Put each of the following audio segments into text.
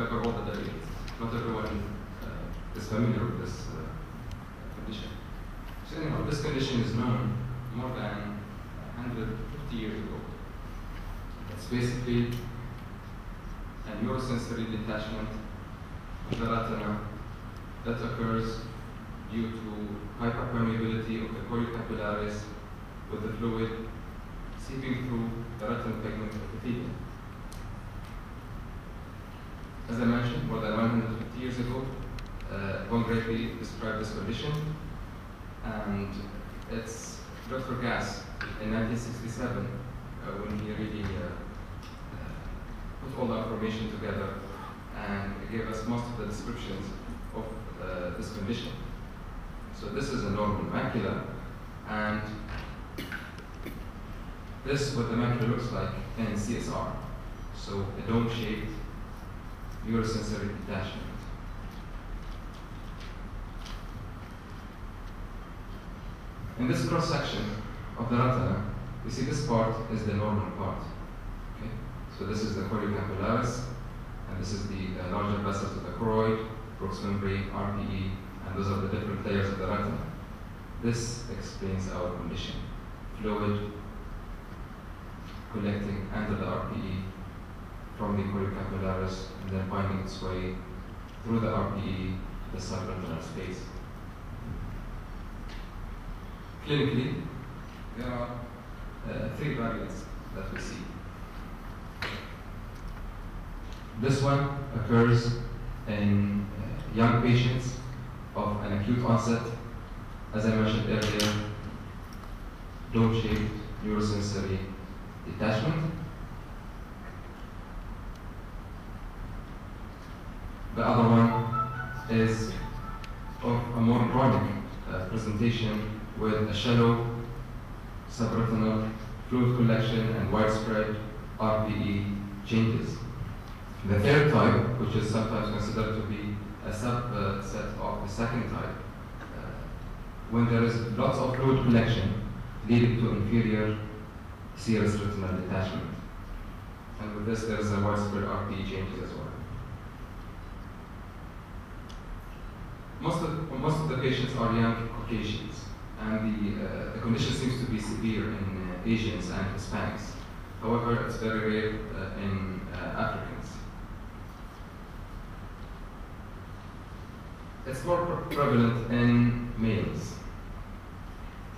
cover all the details. Not everyone is familiar with this condition. So anyhow, this condition is known more than 150 years ago. It's basically a neurosensory detachment of the retina that occurs due to hyperpermeability of the choriocapillaris with the fluid seeping through the retinal pigment epithelium. As I mentioned, more than 150 years ago, Von Greipy described this condition, and it's Dr. Gass in 1967 when he really put all the information together and gave us most of the descriptions of this condition. So this is a normal macula, and this is what the macula looks like in CSR. So a dome-shaped neurosensory detachment. In this cross-section of the retina, you see this part is the normal part. Okay? So this is the choriocapillaris, and this is the larger vessels of the choroid, Brooks membrane, RPE, and those are the different layers of the retina. This explains our condition. Fluid collecting under the RPE from the choriocapillaris and then finding its way through the RPE to the subretinal space. Clinically, there are three variants that we see. This one occurs in young patients of an acute onset, as I mentioned earlier, dome-shaped neurosensory detachment. The other one is of a more chronic presentation with a shallow subretinal fluid collection and widespread RPE changes. The third type, which is sometimes considered to be a subset of the second type, when there is lots of fluid collection leading to inferior serous retinal detachment. And with this, there is a widespread RPE changes as well. Most of the patients are young Caucasians, and the condition seems to be severe in Asians and Hispanics. However, it's very rare in Africans. It's more prevalent in males.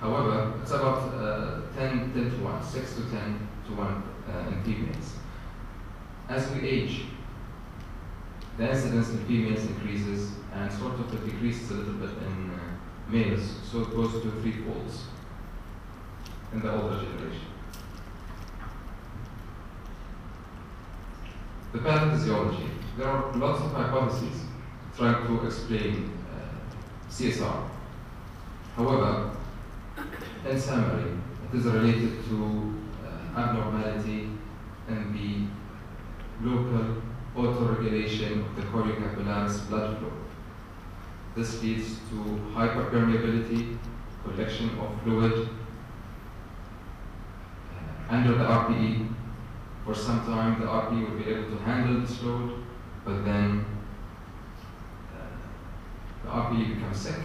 However, it's about 10 to 1, 6 to 10 to 1 in females. As we age, the incidence in females increases and sort of it decreases a little bit in males, so it goes to 3 folds in the older generation. The pathophysiology. There are lots of hypotheses trying to explain CSR. However, in summary, it is related to abnormality in the local autoregulation of the choriocapillaris blood flow. This leads to hyperpermeability, collection of fluid under the RPE. For some time, the RPE will be able to handle this load, but then the RPE becomes sick,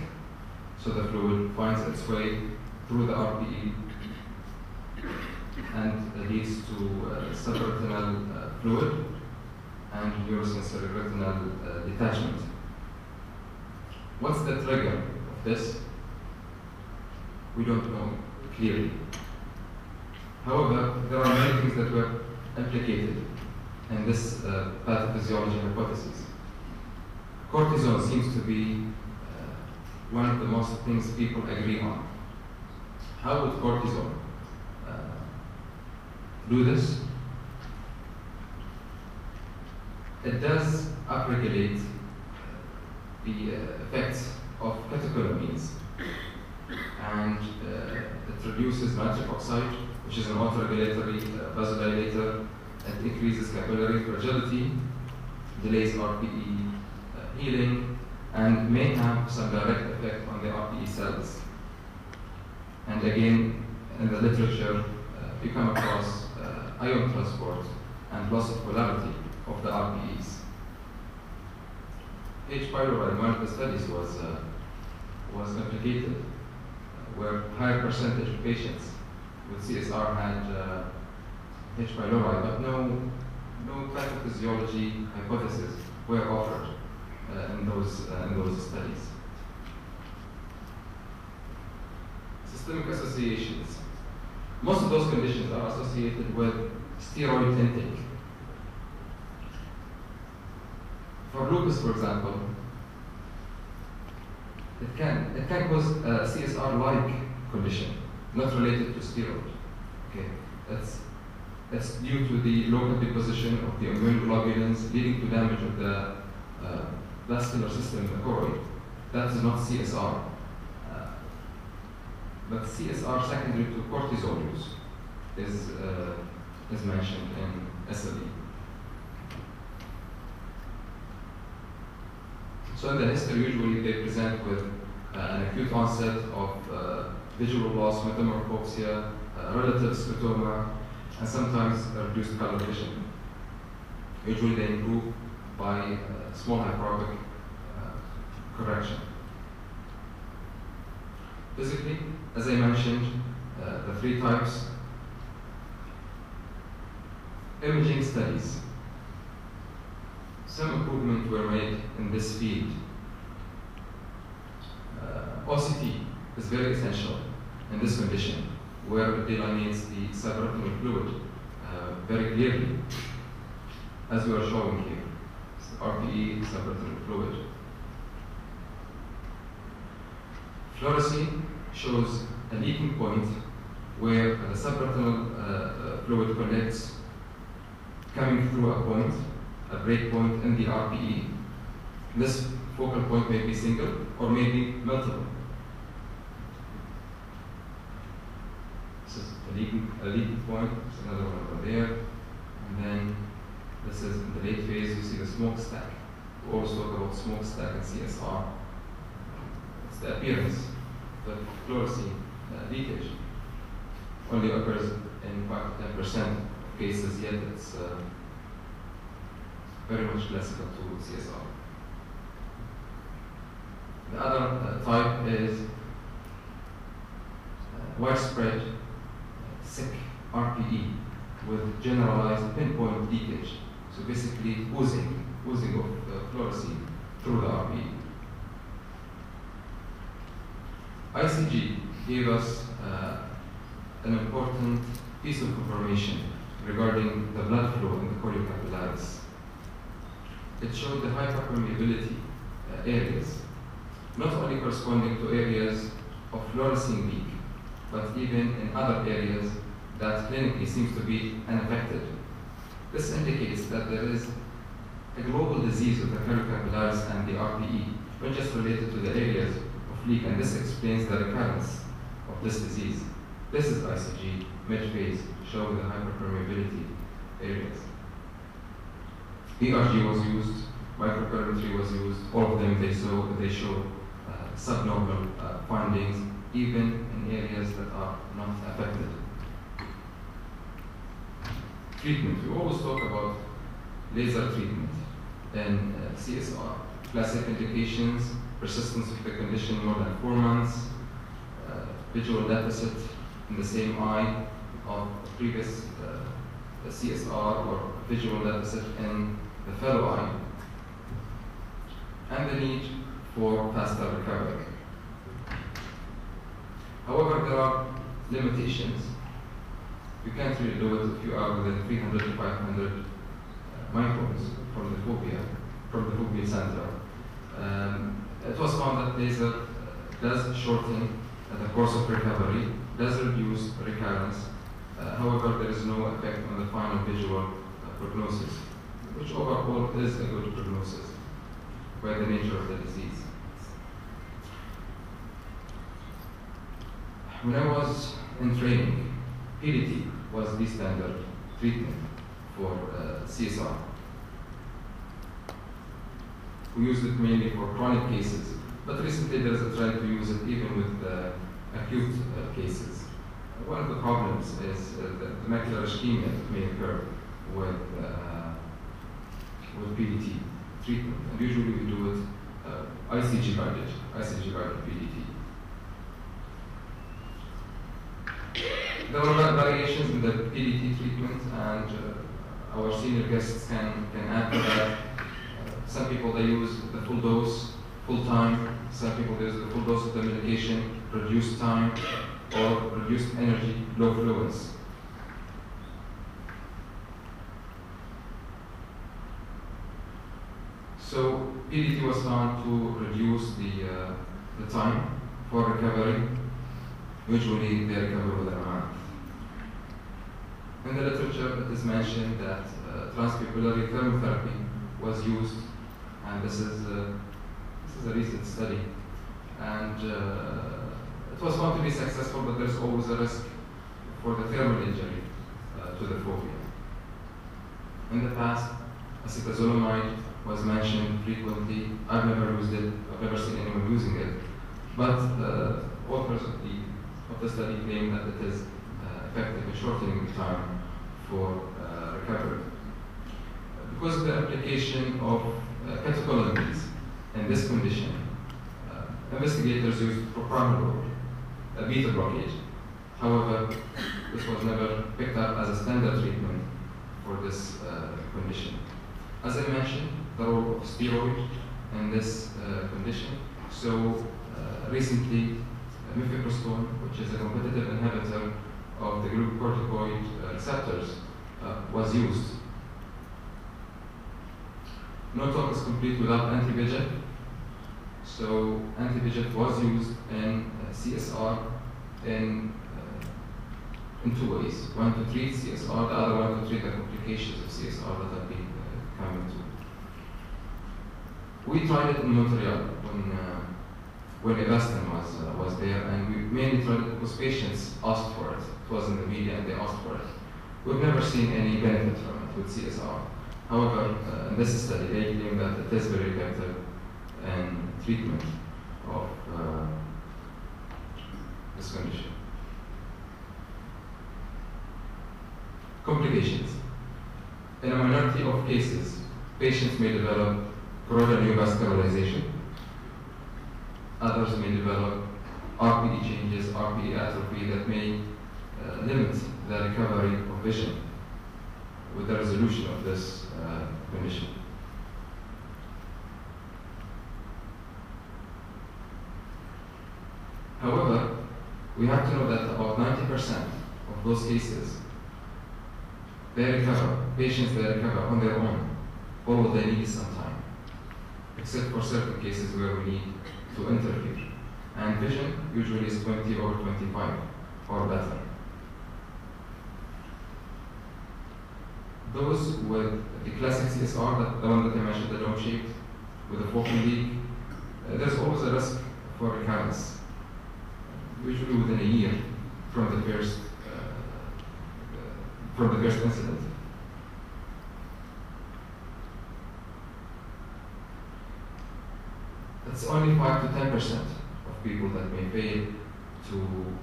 so the fluid finds its way through the RPE and leads to subretinal fluid and neurosensory retinal detachment. What's the trigger of this? We don't know clearly. However, there are many things that were implicated in this pathophysiology hypothesis. Cortisol seems to be one of the most things people agree on. How would cortisol do this? It does upregulate the effects of catecholamines, and it reduces nitric oxide, which is an autoregulatory vasodilator. It increases capillary fragility, delays RPE healing, and may have some direct effect on the RPE cells. And again, in the literature, we come across ion transport and loss of polarity of the RPEs. H. pylori, one of the studies was complicated, where higher percentage of patients with CSR had H. pylori, but no pathophysiology hypotheses were offered in those studies. Systemic associations. Most of those conditions are associated with steroid intake. For lupus, for example, it can cause a CSR-like condition, not related to steroid. Okay, that's due to the local deposition of the immunoglobulins, leading to damage of the vascular system in the choroid. That is not CSR. But CSR secondary to cortisol use is mentioned in SLE. So in the history, usually they present with an acute onset of visual loss, metamorphopsia, relative scotoma, and sometimes reduced color vision. Usually they improve by small hyperopic correction. Physically, as I mentioned, the three types. Imaging studies. Some improvement were made in this field. OCT is very essential in this condition, where it delineates the subretinal fluid very clearly, as we are showing here. It's RPE, subretinal fluid. Fluorescein shows a leaking point where the subretinal fluid collects, coming through a point, a break point in the RPE. This focal point may be single or maybe multiple. This is a leaking point, there's another one over there, and then this is in the late phase, you see the smokestack. We always talk about smokestack and CSR. It's the appearance, the fluorescein leakage only occurs in 5 to 10% of cases, yet it's very much classical to CSR. The other type is widespread sick RPE with generalized pinpoint leakage. So basically oozing of fluorescein through the RPE. ICG gave us an important piece of information regarding the blood flow in the choriocapillaris. It showed the hyperpermeability areas, not only corresponding to areas of fluorescein leak, but even in other areas that clinically seems to be unaffected. This indicates that there is a global disease of the choriocapillaris and the RPE, not just related to the areas of leak, and this explains the recurrence of this disease. This is ICG mid-phase, showing the hyperpermeability areas. ERG was used, microperimetry was used, all of them they show subnormal findings, even in areas that are not affected. Treatment, we always talk about laser treatment and CSR. Classic indications, persistence of the condition more than 4 months, visual deficit in the same eye of previous CSR or visual deficit in the fellow eye, and the need for faster recovery. However, there are limitations. You can't really do it if you are within 300 to 500 microns from the foveal center. It was found that laser does shorten the course of recovery, does reduce recurrence. However, there is no effect on the final visual prognosis, which overall is a good prognosis by the nature of the disease. When I was in training, PDT was the standard treatment for CSR. We used it mainly for chronic cases, but recently there is a trend to use it even with acute cases. One of the problems is the macular ischemia that may occur with PDT treatment, and usually we do it ICG guided PDT. There were variations in the PDT treatment, and our senior guests can add to that. Some people, they use the full dose, full time. Some people use the full dose of the medication, reduced time, or reduced energy, low fluence. So PDT was found to reduce the time for recovery. Usually they recover within a month. In the literature, it is mentioned that transpupillary thermotherapy was used, and this is a recent study, and it was found to be successful, but there's always a risk for the thermal injury to the fovea. In the past, acetazolamide was mentioned frequently. I've never used it. I've never seen anyone using it, but authors of the study claim that it is effective in shortening the time for recovery. Because of the application of catecholamines in this condition, investigators used propranolol, a beta blockade. However, this was never picked up as a standard treatment for this condition. As I mentioned, the role of steroid in this condition. So recently, mifepristone, which is a competitive inhibitor of the glucocorticoid receptors, was used. No talk is complete without anti-VEGF. So anti-VEGF was used in CSR in two ways. One to treat CSR, the other one to treat the complications of CSR that have been coming to. We tried it in Montreal when Avastin was there, and we mainly tried it because patients asked for it. It was in the media and they asked for it. We've never seen any benefit from it with CSR. However, in this study, they claim that it is very effective in treatment of this condition. Complications. In a minority of cases, patients may develop choroidal neovascularization. Others may develop RPE changes, RPE atrophy that may limit the recovery of vision with the resolution of this condition. However, we have to know that about 90% of those cases, they recover, patients they recover on their own, or they need some time, except for certain cases where we need to interfere. And vision usually is 20 or 25 or better. Those with the classic CSR, the one that I mentioned, the dome shaped, with a focal leak, there's always a risk for recurrence, usually within a year from the first incident. It's only 5 to 10% of people that may fail to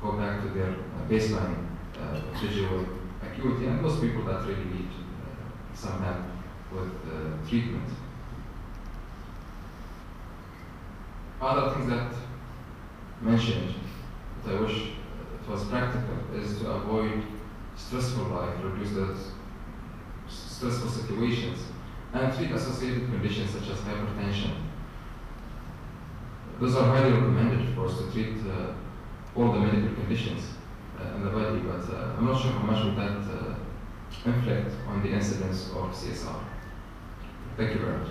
go back to their baseline visual acuity, and those people that really need some help with treatment. Other things that mentioned that I wish it was practical is to avoid stressful life, reduce the stressful situations, and treat associated conditions such as hypertension. Those are highly recommended, of course, to treat all the medical conditions in the body, but I'm not sure how much would that inflict on the incidence of CSR. Thank you very much.